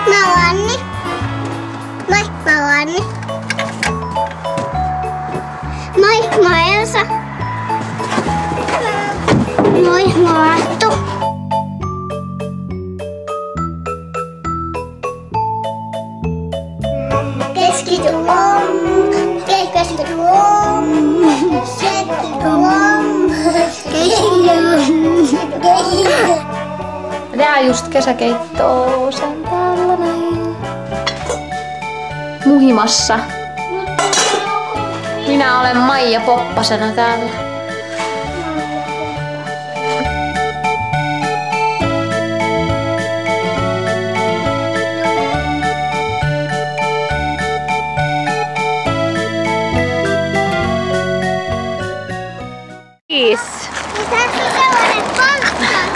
mä oon Anni. Moi, mä oon Anni. Moi, mä oon Elsa. Moi, mä oon Arttu. Keskity om. Keskity om. Keskity om. Tehdään just kesäkeittoa, se on täällä näin. Muhimassa. Minä olen Maija Poppasena täällä.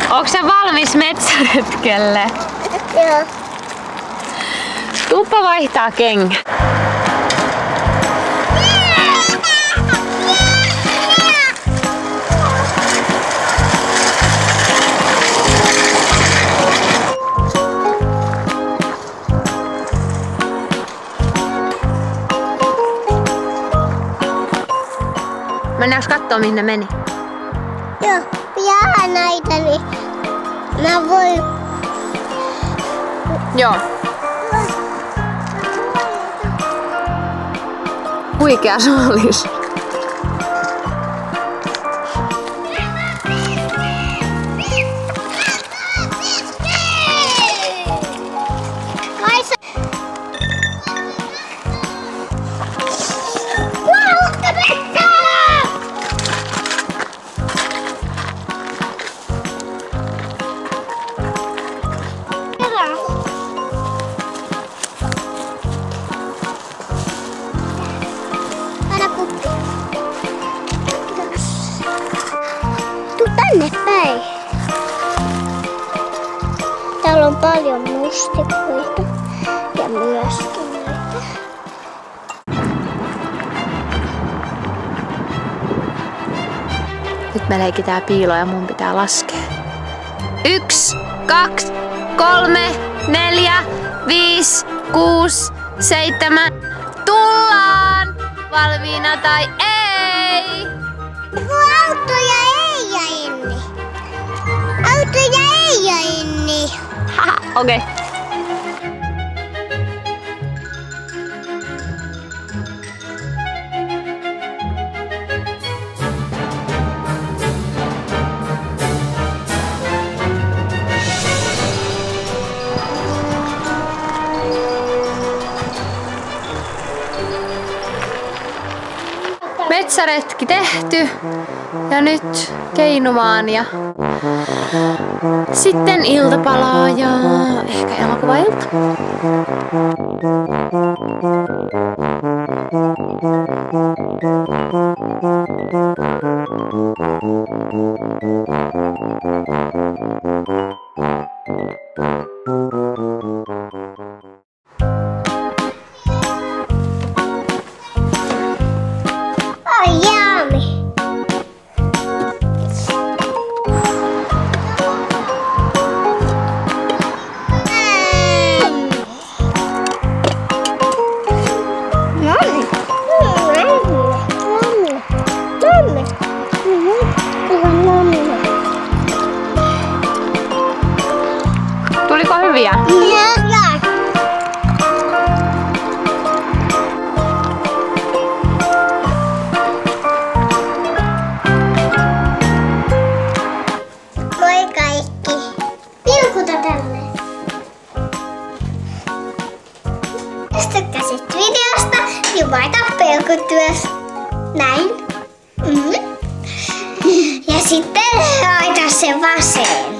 Onko sä valmis metsäretkelle? Joo. Tuuppa vaihtaa kengät. Mennäänkö kattoo mihin ne meni? Joo, jää näitä, niin mä voin... Joo. Huikea saalis. Tuu tänne päin. Täällä on paljon mustikoita ja myöskin näitä. Nyt me leikitään piiloa ja mun pitää laskea. 1, 2, 3, 4, 5, 6, 7. Tullaan! Valmiina tai ei? Autoja ei ja inni. Autoja ei ja inni. Haha, okei. Metsäretki tehty ja nyt keinumaan ja sitten iltapalaa ja ehkä elokuvailta. Tuliko hyviä? Moi kaikki. Pilkuta tänne. Jos tykkäsit videosta, niin laita pilkut myös. Näin. Ja sitten laita se vaseen.